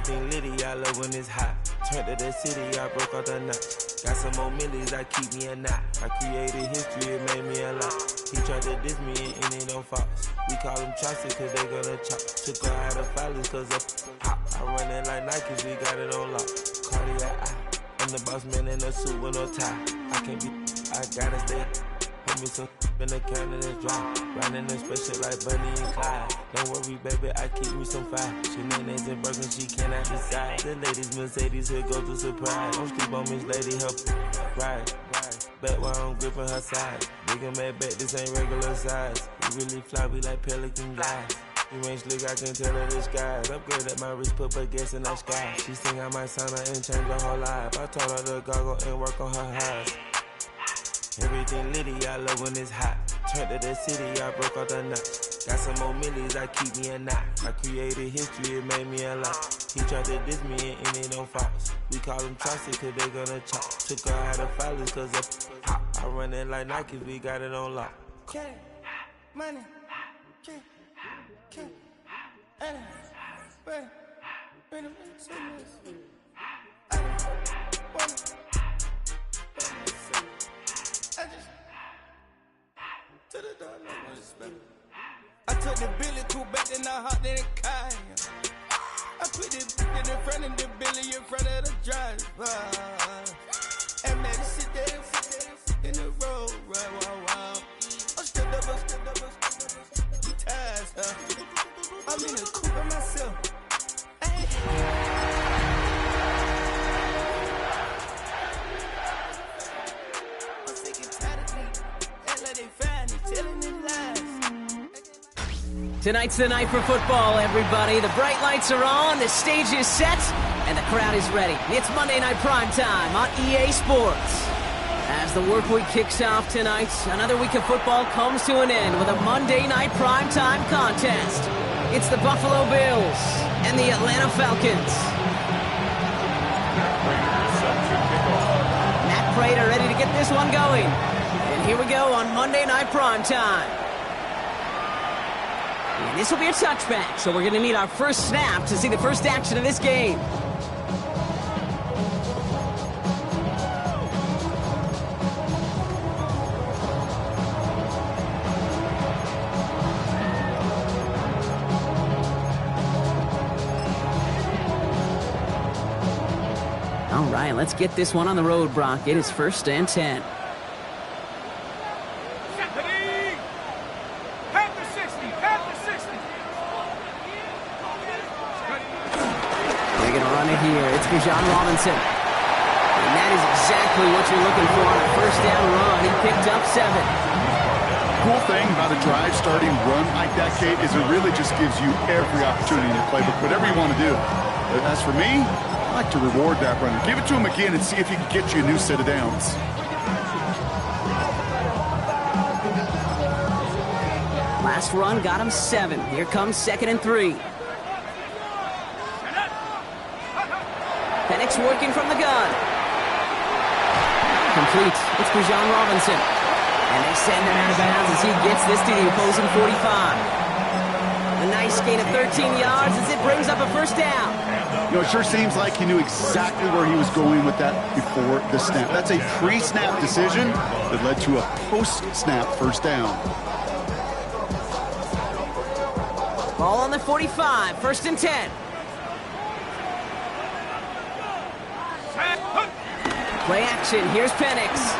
Everything litty, I love when it's hot. Turned to the city, I broke out the knot. Got some more millies, I keep me a knot. I created history, it made me a lot. He tried to diss me and it don't fall. We call them Chaucer cause they gonna chop. Took her out of filers cause of hop. I run it like Nikes, we got it on lock. Cardiac eye. I'm the boss man in a suit with no tie. I can't be, I gotta stay. Put me some in the can and it's dry. Riding in special like Bunny and Clyde. Don't worry, baby, I keep me some fire. Shenanigans and Birkin, she cannot decide. The ladies, Mercedes, here goes the surprise. Don't sleep on Miss Lady, help ride. Back while I'm gripping her side. Nigga mad back, this ain't regular size. We really fly, we like pelican guys. You ain't slick, I can tell her the skies. Upgrade at my wrist, put her gas in the sky. She think I might sign her and change her whole life. I told her to goggle and work on her highs. Everything litty, I love when it's hot. Turned to the city, I broke out the knot. Got some more millies, I keep me a knot. I created history, it made me a lot. He tried to diss me and it don't false. We call them Chaucer cause they gonna chop. Took her out of filers cause of pop. I run it like Nikes, we got it on lock. Okay, money, okay. I took the Billy cool back and I hopped in the car. I put the in front of the Billy in front of the driver. And man, sit there in the road, right, wow. I'm still double. I'm in the coupe by myself. I'm sick and tired of me. Act like they find me, telling them lies. Tonight's the night for football, everybody. The bright lights are on, the stage is set, and the crowd is ready. It's Monday Night Primetime on EA Sports. As the work week kicks off tonight, another week of football comes to an end with a Monday Night Primetime contest. It's the Buffalo Bills and the Atlanta Falcons. Matt Prater ready to get this one going. And here we go on Monday Night Primetime. And this will be a touchback, so we're going to need our first snap to see the first action of this game. All right, let's get this one on the road, Brock. It is 1st and 10. They're going to run it here. It's Bijan Robinson. And that is exactly what you're looking for on a first down run. He picked up 7. Cool thing about a drive starting run like that, Kate, is it really just gives you every opportunity to play whatever you want to do. As for me, I like to reward that runner. Give it to him again and see if he can get you a new set of downs. Last run got him 7. Here comes 2nd and 3. Penix working from the gun. Complete. It's Bijan Robinson. And they send him out of bounds as he gets this to the opposing 45. A nice gain of 13 yards as it brings up a first down. You know, it sure seems like he knew exactly where he was going with that before the snap. That's a pre-snap decision that led to a post-snap first down. Ball on the 45, 1st and 10. Play action, here's Penix.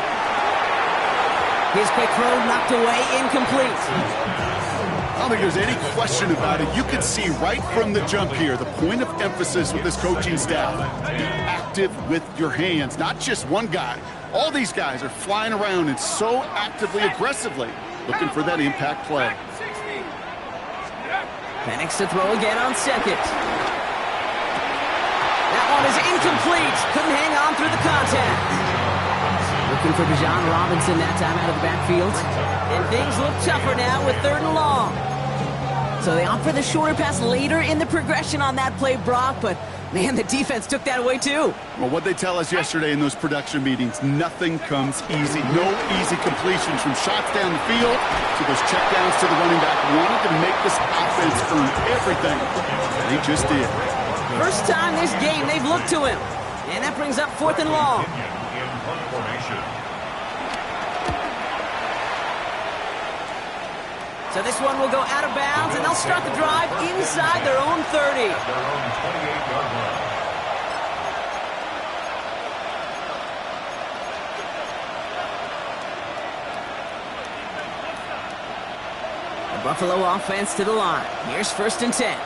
His quick throw knocked away, incomplete. I don't think there's any question about it. You can see right from the jump here, the point of emphasis with this coaching staff. Be active with your hands, not just one guy. All these guys are flying around and so actively, aggressively looking for that impact play. Penix to throw again on 2nd. That one is incomplete. Couldn't hang on through the contact. Looking for Bijan Robinson that time out of the backfield. And things look tougher now with 3rd and long. So they opt for the shorter pass later in the progression on that play, Brock, but man, the defense took that away too. Well, what they tell us yesterday in those production meetings, nothing comes easy. No easy completions from shots down the field to those checkdowns to the running back. Wanted to make this offense earn everything. They just did. First time this game they've looked to him. And that brings up 4th and long. So this one will go out of bounds, and they'll start the drive inside their own 30. The Buffalo offense to the line. Here's 1st and 10.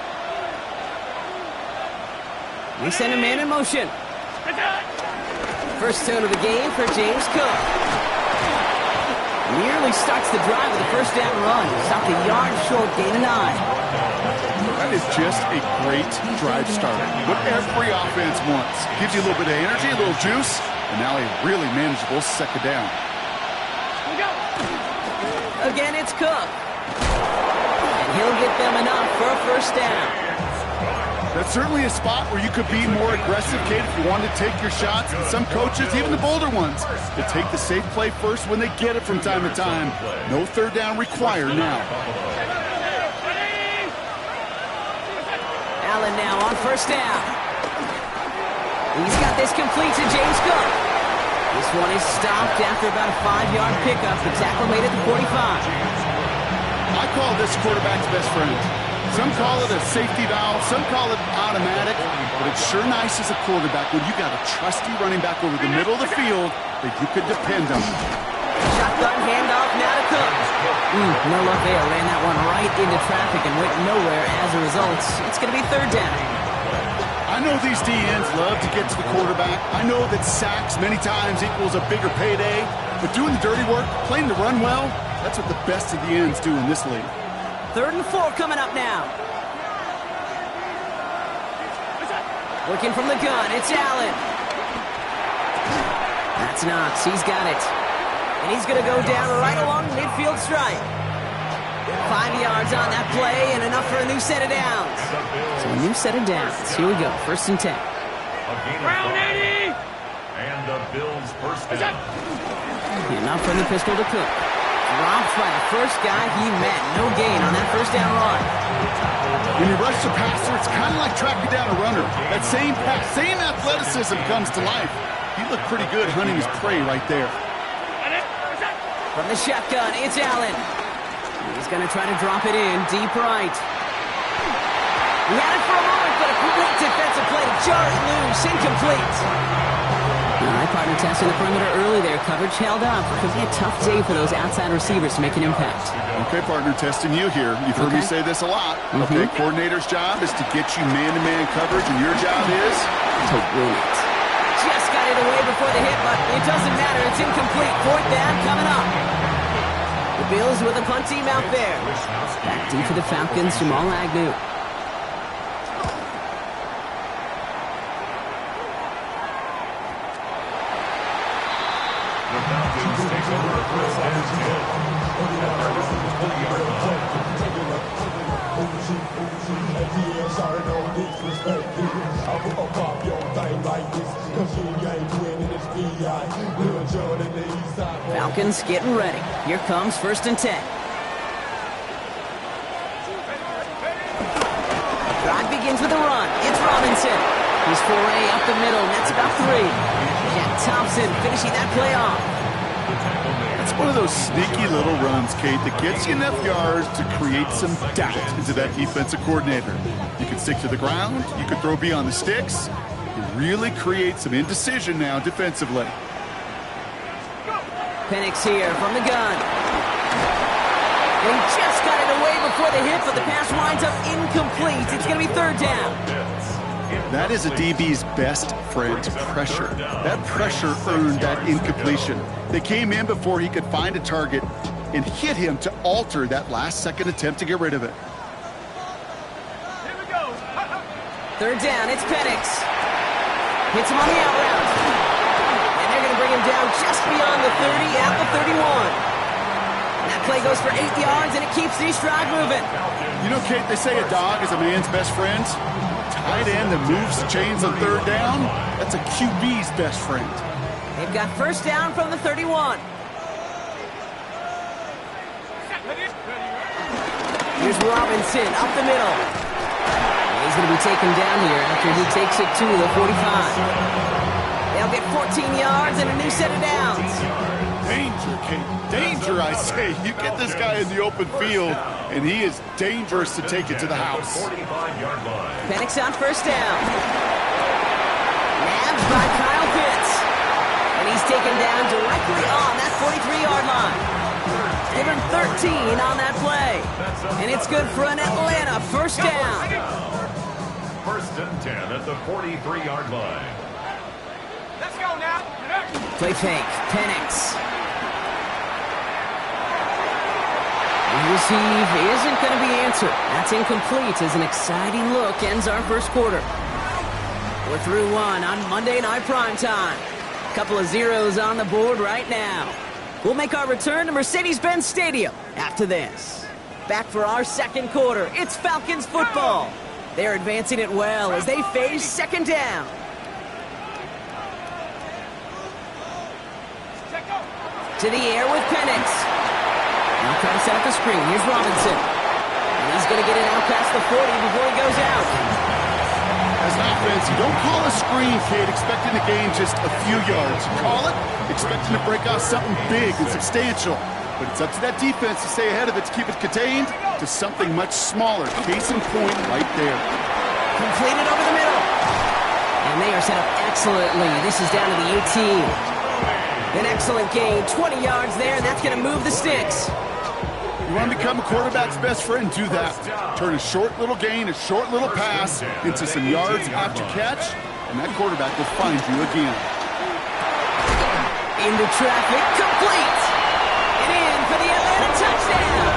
We send a man in motion. First tone of the game for James Cook. Nearly starts the drive with a first down run. Stopped a yard short, gain of 9. That is just a great drive starter. What every offense wants. Gives you a little bit of energy, a little juice, and now a really manageable 2nd down. Again, it's Cook. And he'll get them enough for a first down. That's certainly a spot where you could be more aggressive, Kate, if you wanted to take your shots. And some coaches, even the bolder ones, they take the safe play first when they get it from time to time. No 3rd down required now. Allen now on first down. He's got this complete to James Cook. This one is stopped after about a 5-yard pickup. The tackle made it to 45. I call this quarterback's best friend. Some call it a safety valve, some call it automatic, but it's sure nice as a quarterback when you got a trusty running back over the middle of the field that you could depend on. Shotgun handoff now to Cook. No luck there. Ran that one right into traffic and went nowhere as a result. It's going to be 3rd down. I know these DNs love to get to the quarterback. I know that sacks many times equals a bigger payday, but doing the dirty work, playing the run well, that's what the best of the ends do in this league. 3rd and 4 coming up now. Working from the gun, it's Allen. That's Knox, he's got it. And he's going to go down right along midfield stripe. 5 yards on that play and enough for a new set of downs. So a new set of downs. Here we go, 1st and 10. Brown 80! And the Bills' first down. Enough from the pistol to Cook. Dropped by the first guy he met. No gain on that first down run. When you rush the passer, it's kind of like tracking down a runner. That same pass, same athleticism comes to life. He looked pretty good hunting his prey right there. From the shotgun, it's Allen. He's going to try to drop it in deep right. He had it for a moment, but a quick defensive play to jar it loose. Incomplete. All right, partner testing the perimeter early there. Coverage held up. Could be a tough day for those outside receivers to make an impact. Okay, partner, testing you here. You've heard me say this a lot. Okay, coordinator's job is to get you man-to-man coverage, and your job is to win it. Just got it away before the hit, but it doesn't matter. It's incomplete. 4th down coming up. The Bills with a punt team out there. Back deep for the Falcons, Jamal Agnew. Falcons getting ready. Here comes 1st and 10. Drive begins with a run. It's Robinson. His foray up the middle. That's about 3. Jack Thompson finishing that play off. That's one of those sneaky little runs, Kate, that gets you enough yards to create some doubt into that defensive coordinator. You can stick to the ground. You can throw beyond the sticks. You really create some indecision now defensively. Penix here from the gun. They just got it away before the hit, but the pass winds up incomplete. It's going to be 3rd down. That is a DB's best friend, pressure. That pressure earned that incompletion. They came in before he could find a target and hit him to alter that last-second attempt to get rid of it. Here we go. 3rd down, it's Penix. Hits him on the out route. And they're going to bring him down just beyond the 30 at the 31. That play goes for 8 yards, and it keeps the drive moving. You know, Kate, they say a dog is a man's best friend. Tight end that moves the chains on 3rd down, that's a QB's best friend. They've got 1st down from the 31. Here's Robinson up the middle. He's going to be taken down here after he takes it to the 45. They'll get 14 yards and a new set of downs. Danger, Kate. Danger, I say. You get this guy in the open field, and he is dangerous to take it to the house. 45-yard line. Penix on first down. Nabbed by Kyle Pitts. And he's taken down directly on that 43-yard line. Give him 13 on that play. And it's good for an Atlanta first down. First and 10 at the 43-yard line. Let's go now. Play fake. Penix. The receive isn't going to be answered. That's incomplete as an exciting look ends our first quarter. We're through one on Monday Night Primetime. Couple of zeros on the board right now. We'll make our return to Mercedes-Benz Stadium after this. Back for our second quarter. It's Falcons football. They're advancing it well as they face second down. To the air with Penix. Now trying to set up the screen. Here's Robinson. And he's going to get it out past the 40 before he goes out. As an offense, you don't call a screen, kid, expecting to gain just a few yards. You call it expecting to break off something big and substantial. But it's up to that defense to stay ahead of it, to keep it contained to something much smaller. Case in point right there. Completed over the middle. And they are set up excellently. This is down to the 18. An excellent gain, 20 yards there, and that's going to move the sticks. You want to become a quarterback's best friend, do that. Turn a short little gain, a short little pass into some yards after catch, and that quarterback will find you again. Into traffic, complete. And in for the Atlanta touchdown.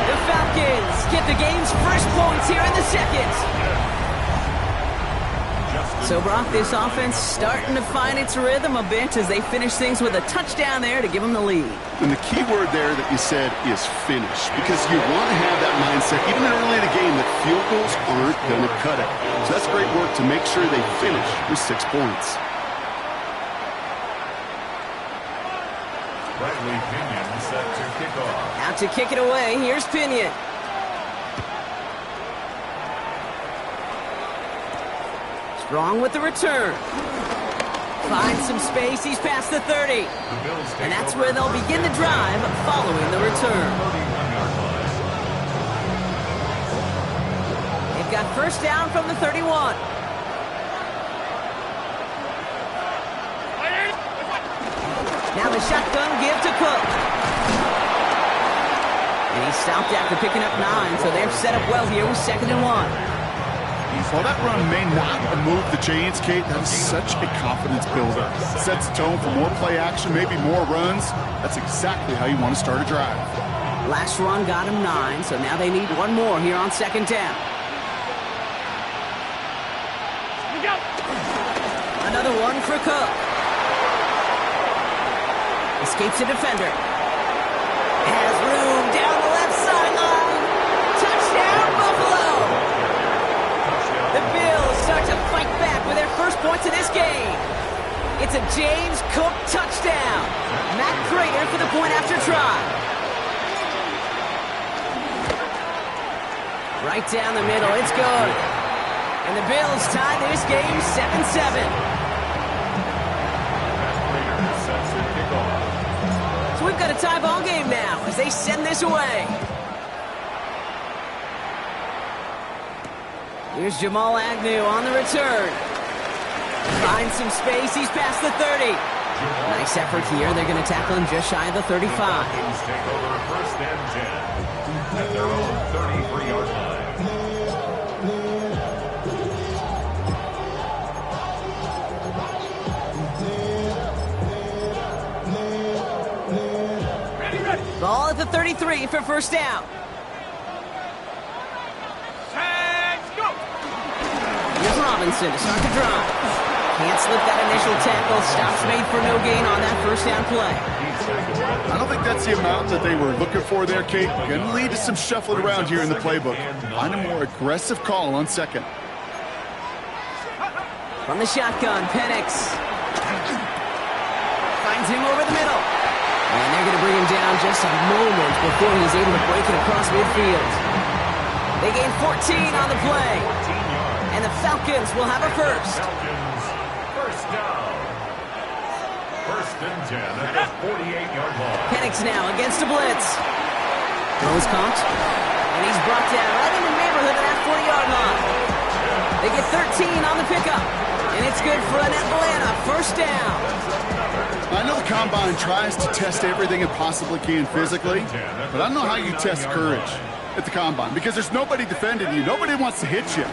The Falcons get the game's first points here in the second. So, Brock, this offense starting to find its rhythm a bit as they finish things with a touchdown there to give them the lead. And the key word there that you said is finish, because you want to have that mindset, even early in the game, that field goals aren't going to cut it. So that's great work to make sure they finish with 6 points. Bradley Pinion set to kick off. Out to kick it away, here's Pinion. Strong with the return. Finds some space, he's past the 30. And that's where they'll begin the drive following the return. They've got first down from the 31. Now the shotgun give to Cook. And he stopped after picking up 9, so they're set up well here with 2nd and 1. While that run may not have moved the chains, Kate, that is such a confidence builder. Sets the tone for more play action, maybe more runs. That's exactly how you want to start a drive. Last run got him 9, so now they need one more here on 2nd down. Another one for Cook. Escapes a defender. Has room down the left sideline. Touchdown, Buffalo! The Bills start to fight back with their first points of this game. It's a James Cook touchdown. Matt Prater for the point after try. Right down the middle, it's good. And the Bills tie this game 7-7. So we've got a tie ball game now as they send this away. Here's Jamal Agnew on the return. Finds some space. He's past the 30. Nice effort here. They're going to tackle him just shy of the 35. Take over first and 10 at their own 33-yard line. Ball at the 33 for first down. Here's Robinson to start the drive. Can't slip that initial tackle. Stops made for no gain on that first down play. I don't think that's the amount that they were looking for there, Kate. Going to lead to some shuffling around here in the playbook. Find a more aggressive call on 2nd. From the shotgun, Penix. Finds him over the middle. And they're going to bring him down just a moment before he's able to break it across midfield. They gain 14 on the play. And the Falcons will have a first. Falcons, first down. First and 10 at the 48-yard line. Penix now against a blitz. Throws caught. And he's brought down right in the neighborhood of that 40-yard line. They get 13 on the pickup. And it's good for an Atlanta first down. I know the Combine tries to test everything it possibly can physically, but I don't know how you test courage at the Combine because there's nobody defending you. Nobody wants to hit you.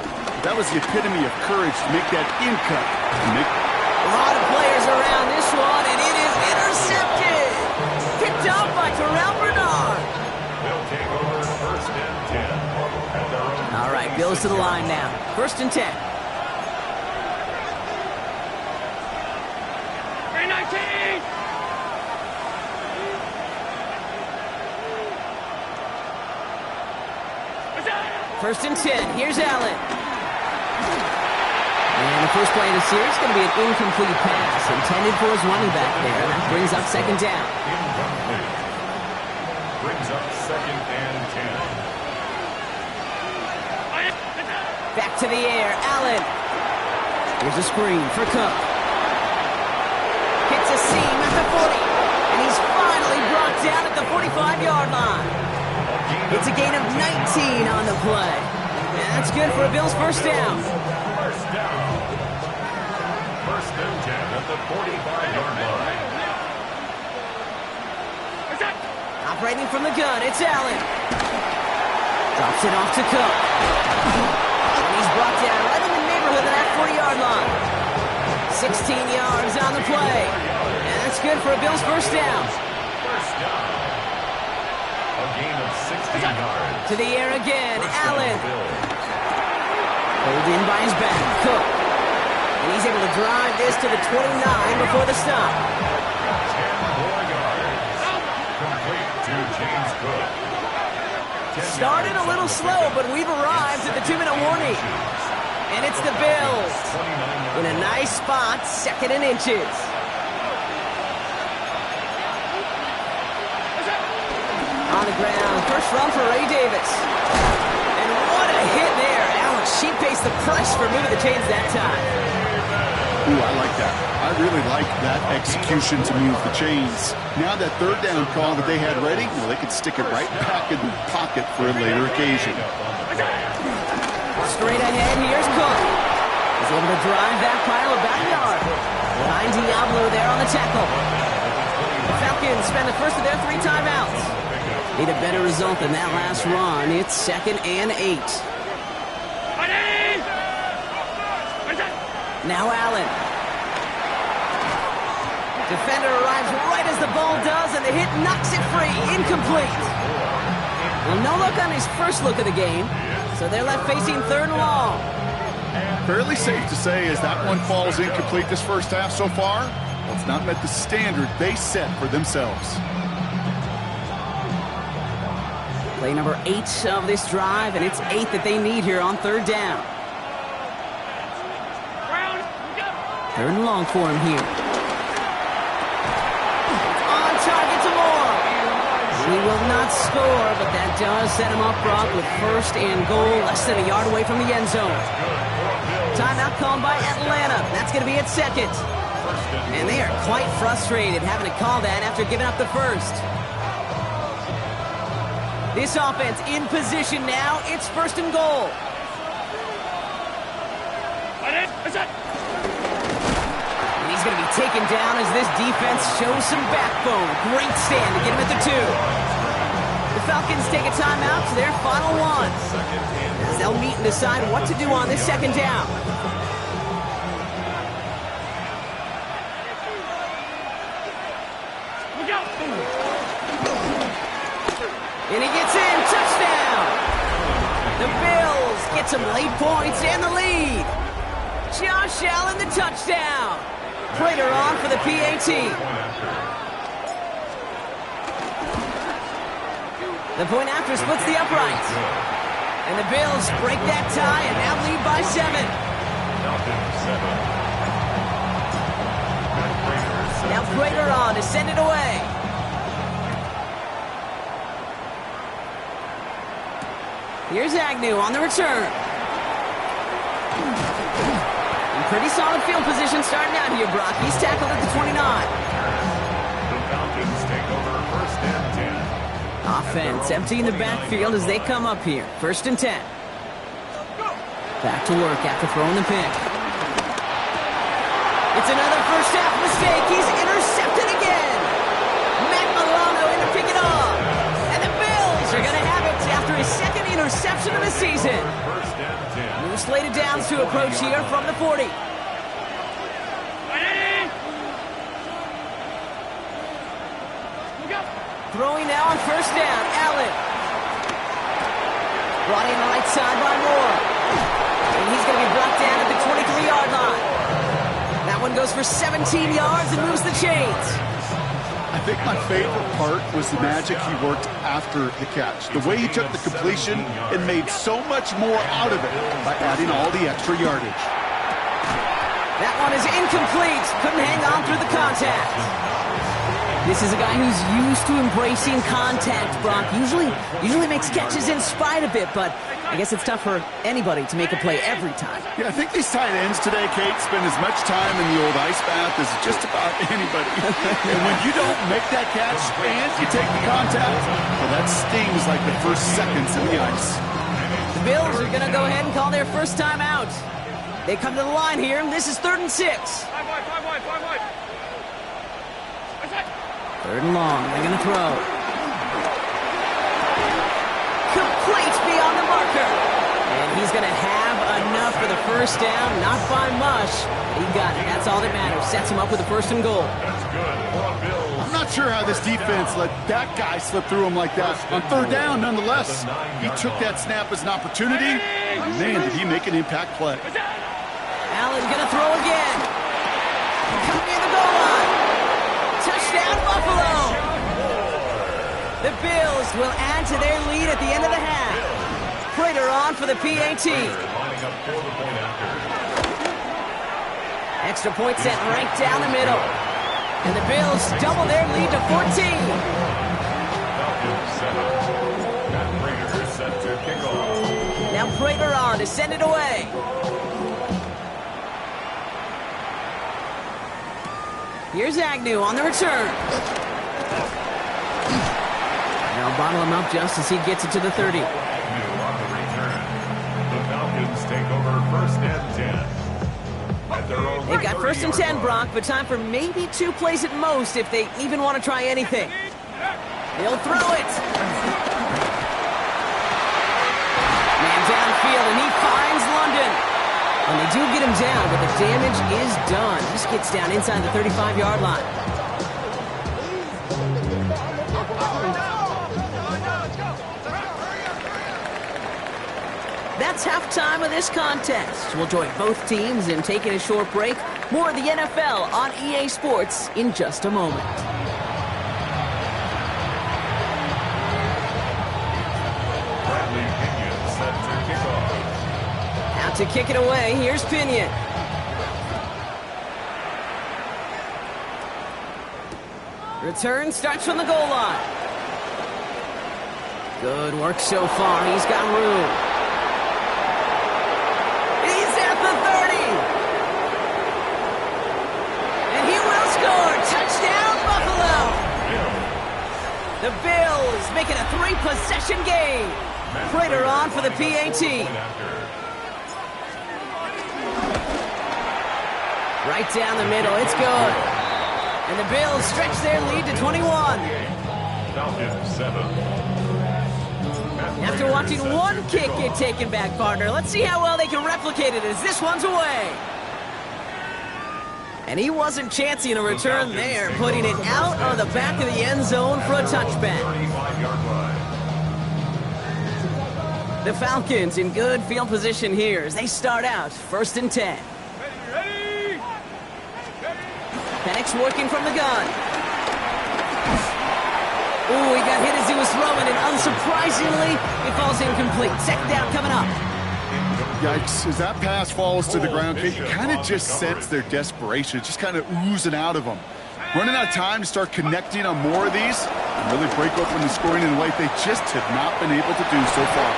That was the epitome of courage to make that in cut. A lot of players around this one, and it is intercepted. Picked up by Terrell Bernard. They'll take over first and 10 at their own. All right, Bills to the line now. First and 10. 319! First and 10. Here's Allen. And the first play of the series is going to be an incomplete pass intended for his running back there. That brings up second down. Incomplete. Brings up second and 10. Back to the air. Allen. Here's a screen for Cook. Hits a seam at the 40. And he's finally brought down at the 45-yard line. It's a gain of 19 on the play. And that's good for a Bills first down. First down. First and 10 at the 45-yard line. Operating from the gun, it's Allen. Drops it off to Cook. And he's brought down right in the neighborhood of that 40-yard line. 16 yards on the play. And that's good for a Bills first down. First down. A gain of 16 yards. To the air again, First down, Allen. Bills. Pulled in by his back, Cook. And he's able to drive this to the 29 before the stop. 10 more yards. Complete to James Cook. 10 Started a little slow, but we've arrived at the 2-minute warning. And it's the Bills in a nice spot, second and inches. On the ground, first run for Ray Davis. And what a hit there. Allen sheet-paced the press for moving the chains that time. Ooh, I like that. I really like that execution to move the chains. Now that third down call that they had ready, well, they could stick it right back in the pocket for a later occasion. Straight ahead, here's Cook. He's able to drive that pile of backyard. Behind Diablo there on the tackle. The Falcons spend the first of their 3 timeouts. Need a better result than that last run. It's second and 8. Now Allen. Defender arrives right as the ball does, and the hit knocks it free. Incomplete. Well, no look on his first look of the game, so they're left facing third and long. Fairly safe to say as that one falls incomplete this first half so far, well, it's not met the standard they set for themselves. Play number 8 of this drive, and it's 8 that they need here on third down. Third and long for him here. On target to Moore. He will not score, but that does set him up, Brock, with first and goal, less than a yard away from the end zone. Timeout called by Atlanta. That's going to be its second. And they are quite frustrated having to call that after giving up the first. This offense in position now. It's first and goal. And he's going to be taken down as this defense shows some backbone. Great stand to get him at the 2. The Falcons take a timeout to their final one, as they'll meet and decide what to do on this second down. And he gets in, touchdown! The Bills get some late points and the lead. Josh Allen, the touchdown. Prater on for the PAT. The point after splits the upright. And the Bills break that tie and now lead by 7. Now Prater on to send it away. Here's Agnew on the return. In pretty solid field position starting out here, Brock. He's tackled at the 29. The Falcons take over 1st and 10. Offense emptying the backfield as they come up here. 1st and 10. Back to work after throwing the pick. It's another first half mistake. He's intercepted again. Matt Milano in to pick it off. And the Bills are going to have it after his second interception of the season. 1st and 10. New slated downs to approach here from the 40. Throwing now on 1st down, Allen. Brought in the right side by Moore. And he's going to be brought down at the 23-yard line. That one goes for 17 yards and moves the chains. I think my favorite part was the magic he worked after the catch. The way he took the completion and made so much more out of it by adding all the extra yardage. That one is incomplete. Couldn't hang on through the contact. This is a guy who's used to embracing contact, Brock. Usually makes catches in spite of it, but I guess it's tough for anybody to make a play every time. Yeah, I think these tight ends today, Kate, spend as much time in the old ice bath as just about anybody. And when you don't make that catch and you take the contact, well, that stings like the first seconds in the ice. The Bills are going to go ahead and call their first time out. They come to the line here, and this is 3rd and 6. 3rd and long, they're going to throw. Complete beyond the marker. And he's going to have enough for the first down, not by much. He got it. That's all that matters. Sets him up with a 1st and goal. That's good for the Bills. I'm not sure how this defense let that guy slip through him like that. On 3rd down, nonetheless, he took that snap as an opportunity. And man, did he make an impact play. Allen going to throw again. Coming near the goal line. Touchdown, Buffalo. The Bills will add to their lead at the end of the half. Prater on for the PAT. Lining up for the point after. Extra point set right down the middle. And the Bills double their lead to 14. Falcons 7. Matt Prater is set to kick off. Now Prater on to send it away. Here's Agnew on the return. Now bottle him up just as he gets it to the 30. Agnew on the return. The Falcons take over 1st and 10. At their own They've got 1st and 10, Brock, but time for maybe 2 plays at most if they even want to try anything. They'll throw it. Man downfield, and he finds London. And they do get him down, but the damage is done. He just gets down inside the 35-yard line. That's halftime of this contest. We'll join both teams in taking a short break. More of the NFL on EA Sports in just a moment. Bradley Pinion set to kick off. Out to kick it away, here's Pinion. Return starts from the goal line. Good work so far, he's got room. He's at the 30. And he will score. Touchdown, Buffalo. The Bills making a 3-possession game. Prater on for the PAT. Right down the middle, it's good. And the Bills stretch their lead to 21. Falcons 7. After watching one kick get taken back, partner, let's see how well they can replicate it as this one's away. And he wasn't chancing a return there, putting it out of the back of the end zone for a touchback. 35-yard line. The Falcons in good field position here as they start out 1st and 10. Penix working from the gun. Ooh, he got hit as he was throwing, and unsurprisingly, it falls incomplete. 2nd down coming up. Yikes, as that pass falls to the ground, Kate, you kind of just sense their desperation. It's just kind of oozing out of them. Running out of time to start connecting on more of these and really break open the scoring in a way they just have not been able to do so far.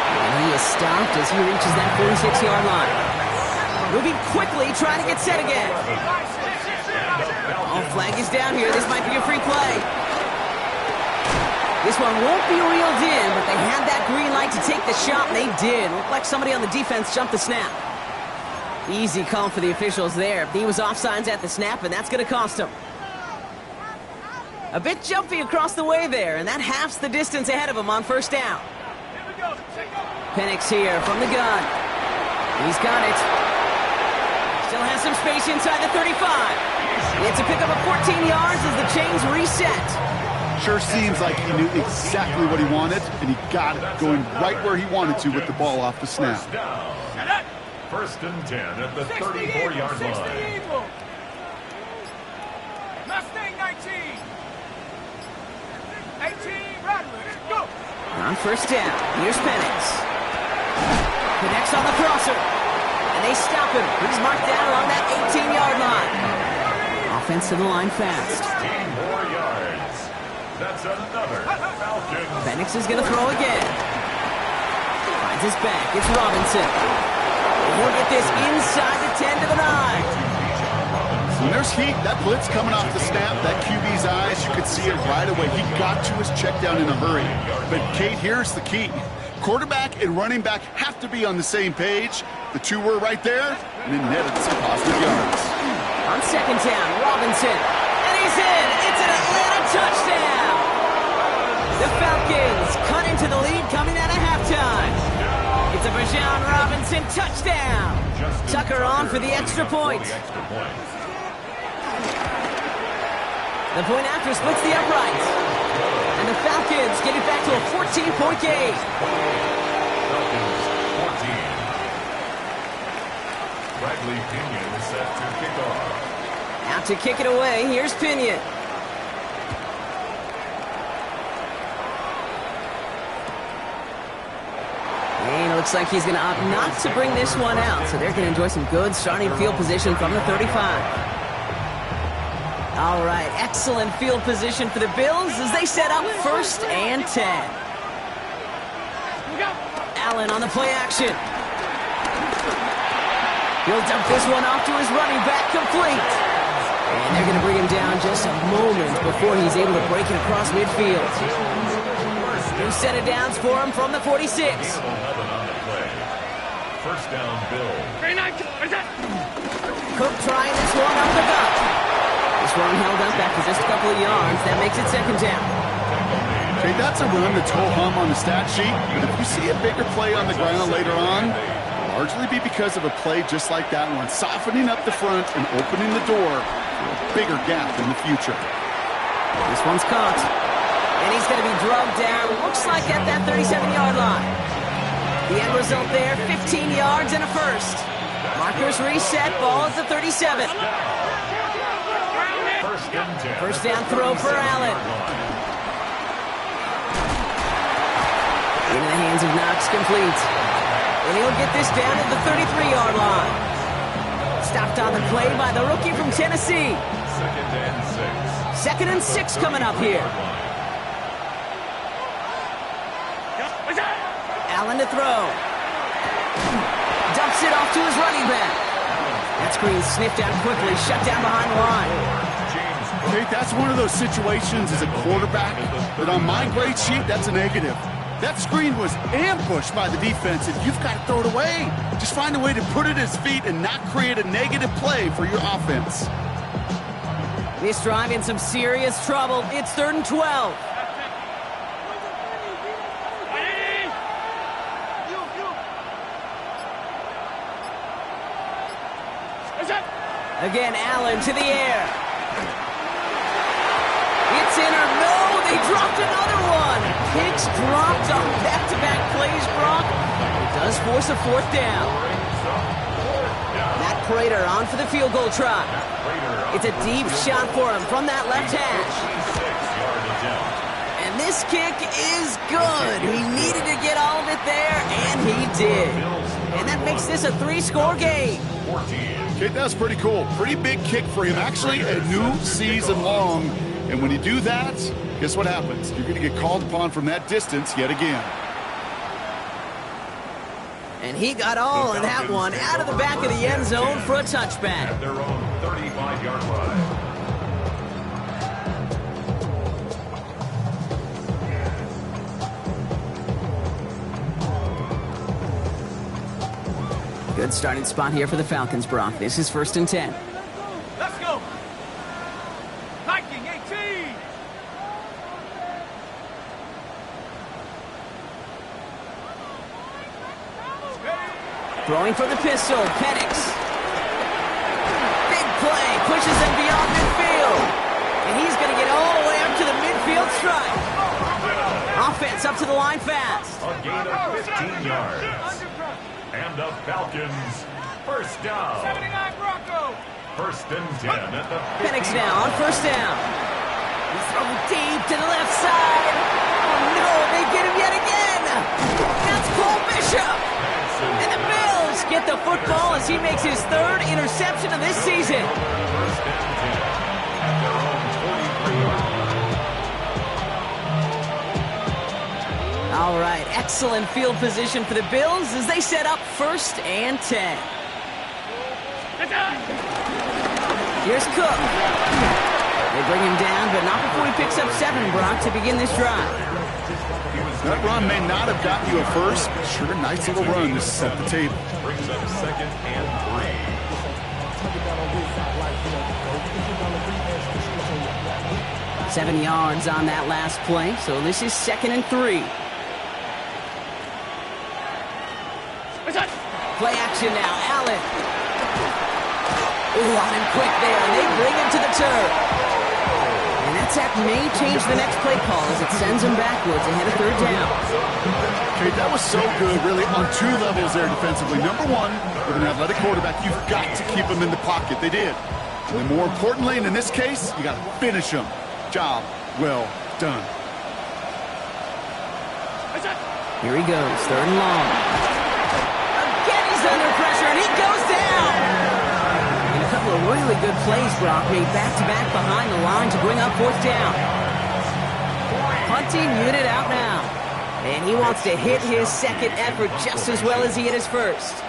And he is stopped as he reaches that 46-yard line. Moving quickly, trying to get set again. Oh, flag is down here. This might be a free play. This one won't be reeled in, but they had that green light to take the shot, and they did. Looked like somebody on the defense jumped the snap. Easy call for the officials there. He was offsides at the snap, and that's going to cost him. A bit jumpy across the way there, and that halves the distance ahead of him on first down. Penix here from the gun. He's got it. Still has some space inside the 35. It's a pickup of 14 yards as the chains reset. Sure seems like he knew exactly what he wanted, and he got it, going right where he wanted to with the ball off the snap. First and 10 at the 34-yard line. Mustang 19. 18, Radler, go. On first down, here's Penix. Connects on the crosser. And they stop him. He's marked down along that 18-yard line. Offense to the line fast. 16 more yards. That's another Falcon. Penix is going to throw again. Finds his back. It's Robinson. He'll get this inside the 10 to the 9. When there's heat, that blitz coming off the snap, that QB's eyes, you could see it right away. He got to his check down in a hurry. But, Kate, here's the key. Quarterback and running back have to be on the same page. The two were right there, and it netted some positive yards. On second down, Robinson. And he's in. It's an Atlanta touchdown. The Falcons cut into the lead coming out of halftime. It's a Bijan Robinson touchdown. Tucker on for the extra point. The point after splits the uprights. And the Falcons get it back to a 14-point game. Falcons 14. Bradley Pinion set to kick off. Out to kick it away, here's Pinion. And it looks like he's going to opt not to bring this one out, so they're going to enjoy some good starting field position from the 35. All right, excellent field position for the Bills as they set up first and 10. Allen on the play action. He'll dump this one off to his running back, complete. And they're going to bring him down just a moment before he's able to break it across midfield. New set of downs for him from the 46. First down, Bill. Cook trying this one up the gut. This one held up after just a couple of yards. That makes it second down. Okay, that's a run that's ho-hum on the stat sheet, but if you see a bigger play on the ground later on, it'll largely be because of a play just like that one, softening up the front and opening the door for a bigger gap in the future. This one's caught. And he's going to be drugged down, looks like at that 37-yard line. The end result there, 15 yards and a first. Markers reset, ball at the 37. First down throw for Allen. Into the hands of Knox, complete. And he'll get this down at the 33-yard line. Stopped on the play by the rookie from Tennessee. Second and 6 coming up here. Allen to throw. Dumps it off to his running back. That screen sniffed out quickly, shut down behind the line. Okay, that's one of those situations as a quarterback that on my grade sheet, that's a negative. That screen was ambushed by the defense, and you've got to throw it away. Just find a way to put it at his feet and not create a negative play for your offense. This drive in some serious trouble. It's 3rd and 12. Again, Allen to the air. It's in or no, they dropped another one. Hicks dropped on back-to-back plays, Brock. It does force a 4th down. Matt Prater on for the field goal try. It's a deep shot for him from that left hash. And this kick is good. He needed to get all of it there, and he did. And that makes this a 3-score game. Okay, that's pretty cool. Pretty big kick for him. Actually, a new season long. And when you do that, guess what happens? You're going to get called upon from that distance yet again. And he got all of that one out of the back of the end zone for a touchback. At their own 35-yard line. Good starting spot here for the Falcons, Brock. This is 1st and 10. Let's go. Viking 18. Throwing for the pistol, Penix. Big play, pushes them beyond midfield. And he's going to get all the way up to the midfield stripe. Offense up to the line fast. A gain of 15 yards. And the Falcons, first down. 79 Bronco. 1st and 10 at the 50. Penix now on 1st down. He's thrown deep to the left side. Oh no, they get him yet again. That's Cole Bishop. And the Bills get the football as he makes his 3rd interception of this season. 1st and 10 at their own 23-yard line. All right, excellent field position for the Bills as they set up 1st and 10. Here's Cook. They bring him down, but not before he picks up 7, Brock, to begin this drive. That run may not have gotten you a first, but sure, nice little run to set the table. Brings up 2nd and 3. 7 yards on that last play, so this is 2nd and 3. Play action now, Allen. Ooh, on him quick there, and they bring him to the turf. And that sack may change the next play call as it sends him backwards ahead of 3rd down. Okay, that was so good, really, on 2 levels there defensively. Number 1, with an athletic quarterback, you've got to keep him in the pocket. They did. And then more importantly, and in this case, you got to finish him. Job well done. Here he goes, 3rd and long. Again, he's under pressure, and he goes down. And a couple of really good plays, Brock, made back-to-back behind the line to bring up 4th down. Punting unit out now. And he wants to hit his 2nd effort just as well as he hit his 1st.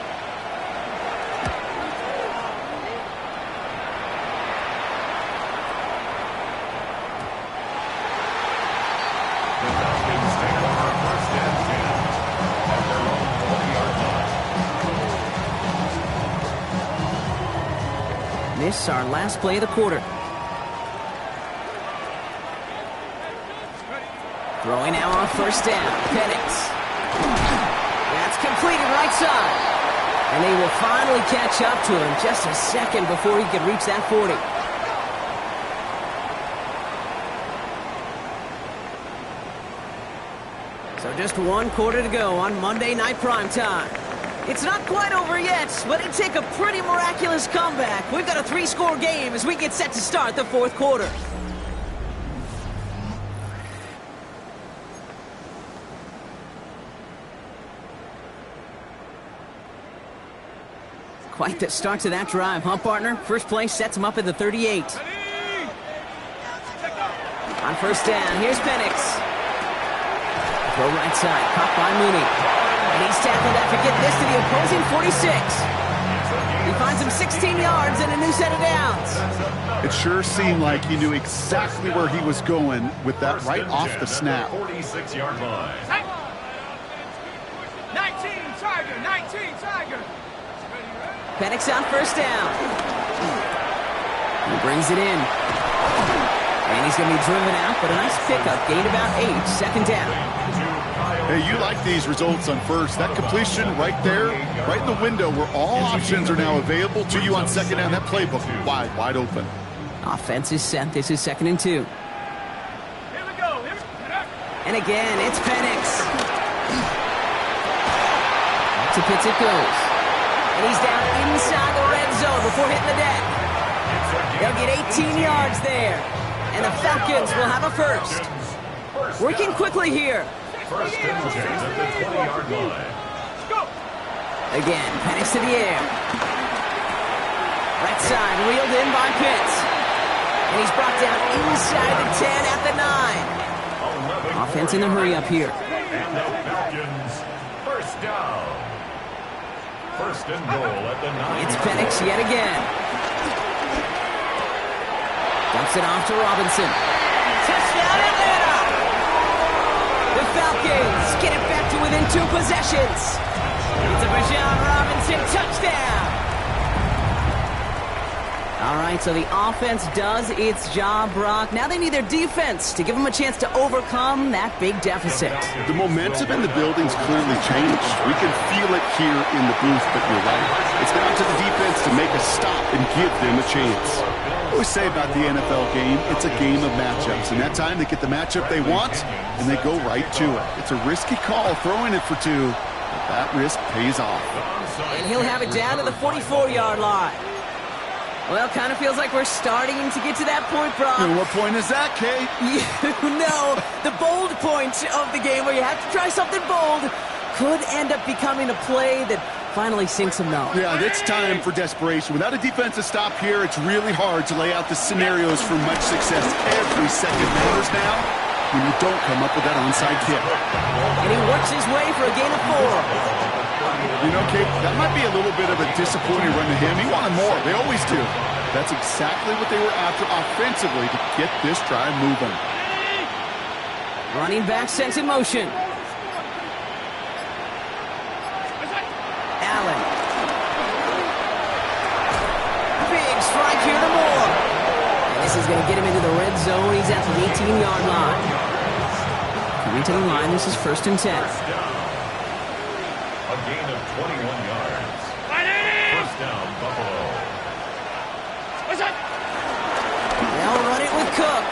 This is our last play of the quarter. Throwing now on 1st down. Penix. That's completed right side. And they will finally catch up to him just a second before he could reach that 40. So just 1 quarter to go on Monday Night Primetime. It's not quite over yet, but it'd take a pretty miraculous comeback. We've got a 3-score game as we get set to start the 4th quarter. Quite the start to that drive, huh, partner? First play sets him up at the 38. On 1st down, here's Penix. Throw right side, caught by Mooney. And he's tackled after getting this to the opposing 46. He finds him 16 yards and a new set of downs. It sure seemed like he knew exactly where he was going with that right off the snap. 46-yard line. 19 Tiger. Penix on 1st down. He brings it in. And he's going to be driven out, but a nice pickup. Gain about 8, 2nd down. Hey, you like these results on 1st. That completion right there, right in the window where all options are now available to you on 2nd down. That playbook wide open. Offense is set. This is 2nd and 2. Here we go. And again, it's Penix. To Pitts it goes. And he's down inside the red zone before hitting the deck. They'll get 18 yards there. And the Falcons will have a 1st. Working quickly here. 1st and 10 at the 20-yard line. Again, Penix to the air. Right side, reeled in by Pitts. And he's brought down inside the 10 at the 9. Offense in the hurry up here. And the Falcons, 1st down. first and goal at the 9. It's Penix yet again. Dumps it off to Robinson. Touchdown, Atlanta! The Falcons get it back to within 2 possessions. It's a Bijan Robinson touchdown. All right, so the offense does its job, Brock. Now they need their defense to give them a chance to overcome that big deficit. The momentum in the building's clearly changed. We can feel it here in the booth, but you're right. It's down to the defense to make a stop and give them a chance. I always say about the NFL game, it's a game of matchups. And that time they get the matchup they want, and they go right to it. It's a risky call throwing it for 2, but that risk pays off. And he'll have it down to the 44-yard line. Well, kind of feels like we're starting to get to that point, Brock. And what point is that, Kate? You know, the bold point of the game where you have to try something bold could end up becoming a play that finally sinks them now. Yeah, it's time for desperation. Without a defensive stop here, it's really hard to lay out the scenarios for much success. Every second matters now when you don't come up with that onside kick. And he works his way for a gain of 4. You know, Kate, that might be a little bit of a disappointing run to him. He wanted more. They always do. That's exactly what they were after offensively to get this drive moving. Running back sent in motion. Allen. Big strike here to Moore. And this is going to get him into the red zone. He's at the 18-yard line. Coming to the line, this is 1st and 10. A gain of 21 yards. First down, Buffalo. They'll run it with Cook.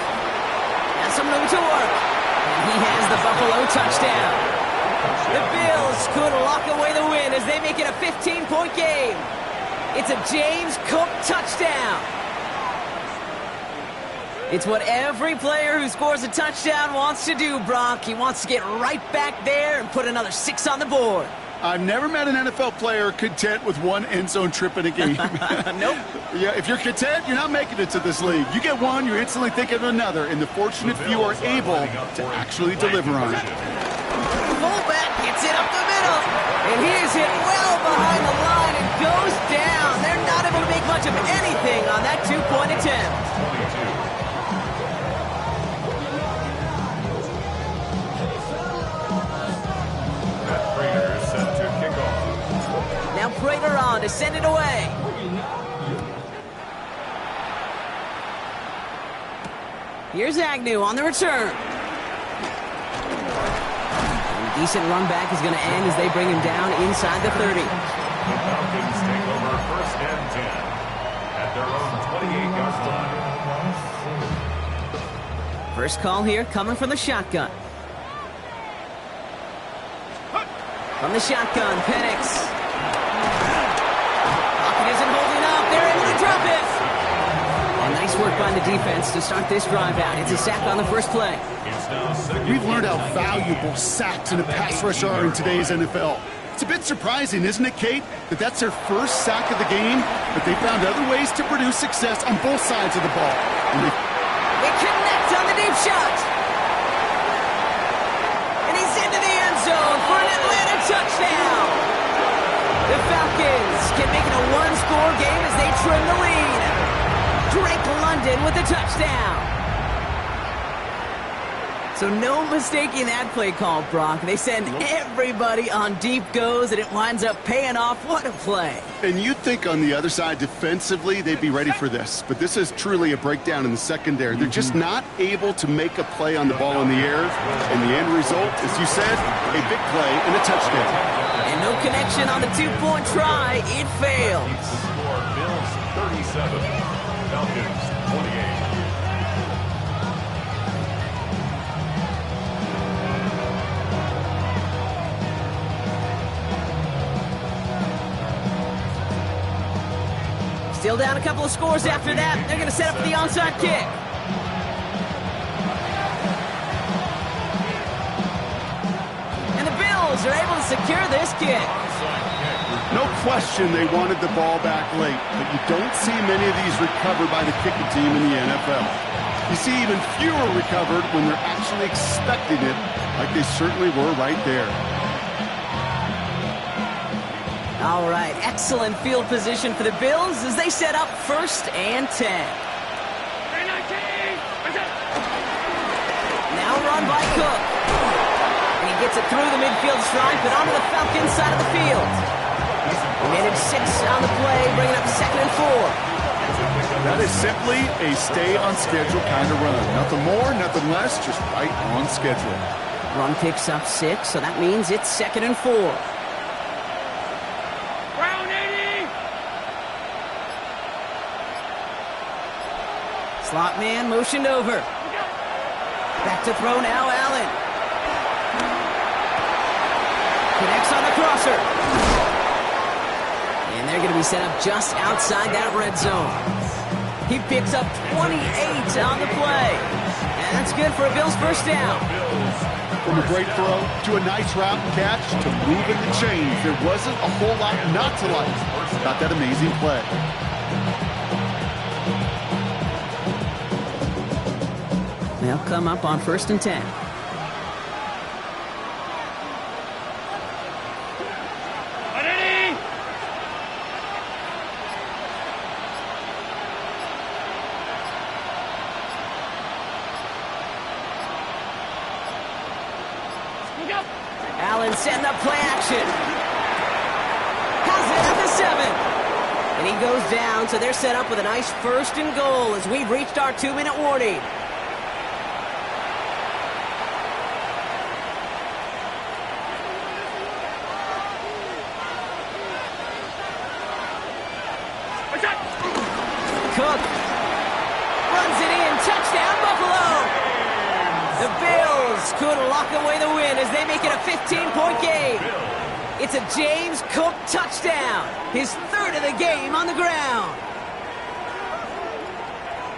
Has some room to work. And he has the Buffalo touchdown. The Bills could lock away the win as they make it a 15-point game. It's a James Cook touchdown. It's what every player who scores a touchdown wants to do, Brock. He wants to get right back there and put another 6 on the board. I've never met an NFL player content with one end zone trip in a game. Nope. Yeah, if you're content, you're not making it to this league. You get one, you're instantly thinking of another, and the fortunate few are able to actually deliver on it. Fullback gets it up the middle, and he is hit well behind the line and goes down. They're not able to make much of anything on that 2-point attempt. Now Prater on to send it away. Here's Agnew on the return. And a decent run back is going to end as they bring him down inside the 30. The Falcons take over 1st and 10 at their own 28-yard line. First call here coming from the shotgun. From the shotgun, Penix. Lockett isn't holding up. They're able to drop it. And nice work by the defense to start this drive out. It's a sack on the first play. We've learned how valuable sacks in a pass rush are in today's NFL. It's a bit surprising, isn't it, Kate, that that's their first sack of the game, but they found other ways to produce success on both sides of the ball. And they connect on the deep shot. And he's into the end zone for an Atlanta touchdown. The Falcons can make it a one-score game as they trim the lead. Drake London with the touchdown. So no mistaking that play call, Brock. They send everybody on deep goes, and it winds up paying off. What a play. And you'd think on the other side, defensively, they'd be ready for this. But this is truly a breakdown in the secondary. They're just not able to make a play on the ball in the air. And the end result, as you said, a big play and a touchdown. And no connection on the two-point try. It fails. Score Bills 37, Falcons 28. Still down a couple of scores after that. They're going to set up for the onside kick. And the Bills are able to secure this kick. No question they wanted the ball back late, but you don't see many of these recovered by the kicking team in the NFL. You see even fewer recovered when they're actually expecting it, like they certainly were right there. All right, excellent field position for the Bills as they set up 1st and 10. Now run by Cook. And he gets it through the midfield stripe and onto the Falcons side of the field. Minute 6 on the play, bringing up 2nd and 4. That is simply a stay on schedule kind of run. Nothing more, nothing less, just right on schedule. Run picks up 6, so that means it's 2nd and 4. Slot man motioned over. Back to throw now, Allen. Connects on the crosser. And they're going to be set up just outside that red zone. He picks up 28 on the play. And that's good for a Bills first down. From a great throw to a nice route and catch to moving the chains, there wasn't a whole lot not to like about that amazing play. They'll come up on 1st and 10. Allen setting up play action. Has it at the 7. And he goes down, so they're set up with a nice 1st and goal as we've reached our 2-minute warning. Cook runs it in. Touchdown, Buffalo. The Bills could lock away the win as they make it a 15-point game. It's a James Cook touchdown, his 3rd of the game on the ground.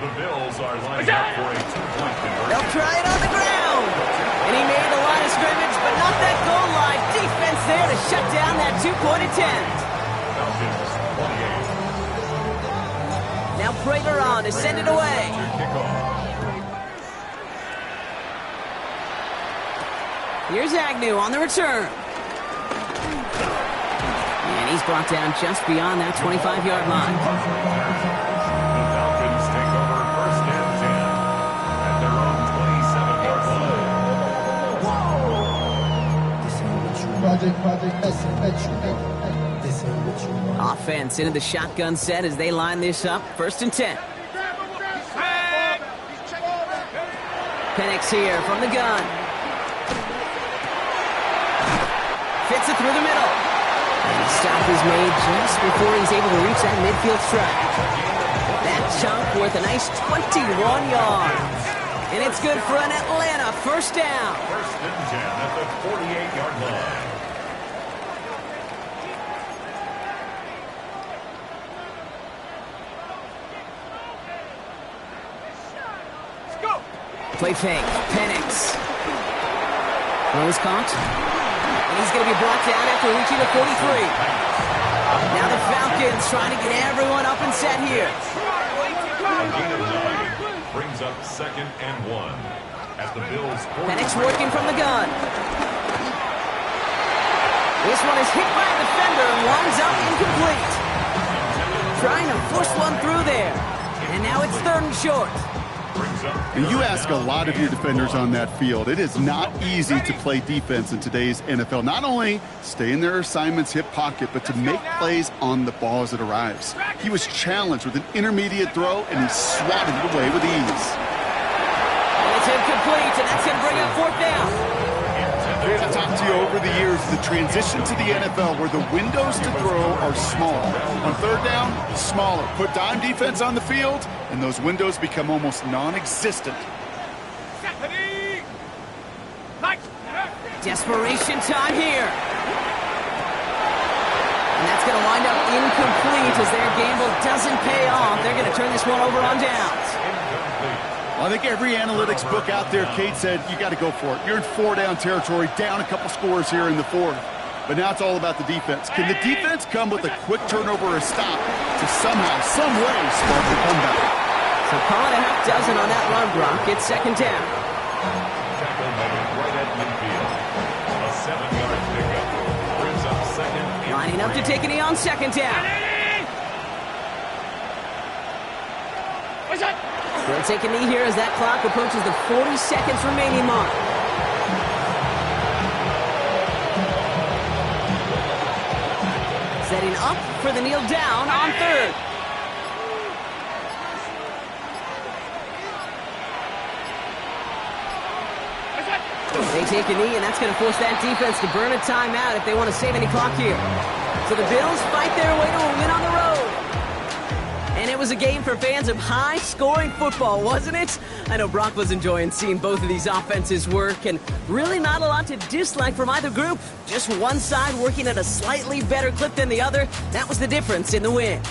The Bills are lining up for a 2-point conversion. They'll try it on the ground. And he made the line of scrimmage, but not that goal line. Defense there to shut down that 2-point attempt. Falcons 28. Now Prater on to send it away. Here's Agnew on the return. And he's brought down just beyond that 25-yard line. The Falcons take over 1st and 10 at their own 27-yard line. Offense into the shotgun set as they line this up. 1st and 10. Penix here from the gun. Fits it through the middle. And the stop is made just before he's able to reach that midfield strike. That chunk worth a nice 21 yards. And it's good for an Atlanta 1st down. 1st and 10 at the 48-yard line. Play fake. Penix. Throws caught. And he's going to be brought down after reaching the 43. Now the Falcons trying to get everyone up and set here. A gain of 9 brings up 2nd and 1 at the Bills. Penix working from the gun. This one is hit by a defender and winds up incomplete. Trying to force one through there. And now it's 3rd and short. And you ask a lot of your defenders on that field. It is not easy to play defense in today's NFL. Not only stay in their assignment's hip pocket, but to make plays on the ball as it arrives. He was challenged with an intermediate throw, and he swatted it away with ease. And it's incomplete, and that's going to bring up 4th down. I've talked to you over the years, the transition to the NFL where the windows to throw are small. On 3rd down, smaller. Put dime defense on the field, and those windows become almost non-existent. Desperation time here. And that's going to wind up incomplete as their gamble doesn't pay off. They're going to turn this one over on downs. Well, I think every analytics book out there, Kate said, you got to go for it. You're in 4-down territory, down a couple scores here in the 4th. But now it's all about the defense. Can the defense come with a quick turnover or a stop to somehow, some way, spark the comeback? So call it a half dozen on that run, Brock. It's 2nd down. Tackled by right at midfield. A 7-yard pickup brings up 2nd and Lining Lining up to take a knee on second down. They'll take a knee here as that clock approaches the 40 seconds remaining mark. Setting up for the kneel down on third. They take a knee, and that's going to force that defense to burn a timeout if they want to save any clock here. So the Bills fight their way to a win on the road. And it was a game for fans of high-scoring football, wasn't it? I know Brock was enjoying seeing both of these offenses work, and really not a lot to dislike from either group. Just one side working at a slightly better clip than the other. That was the difference in the win.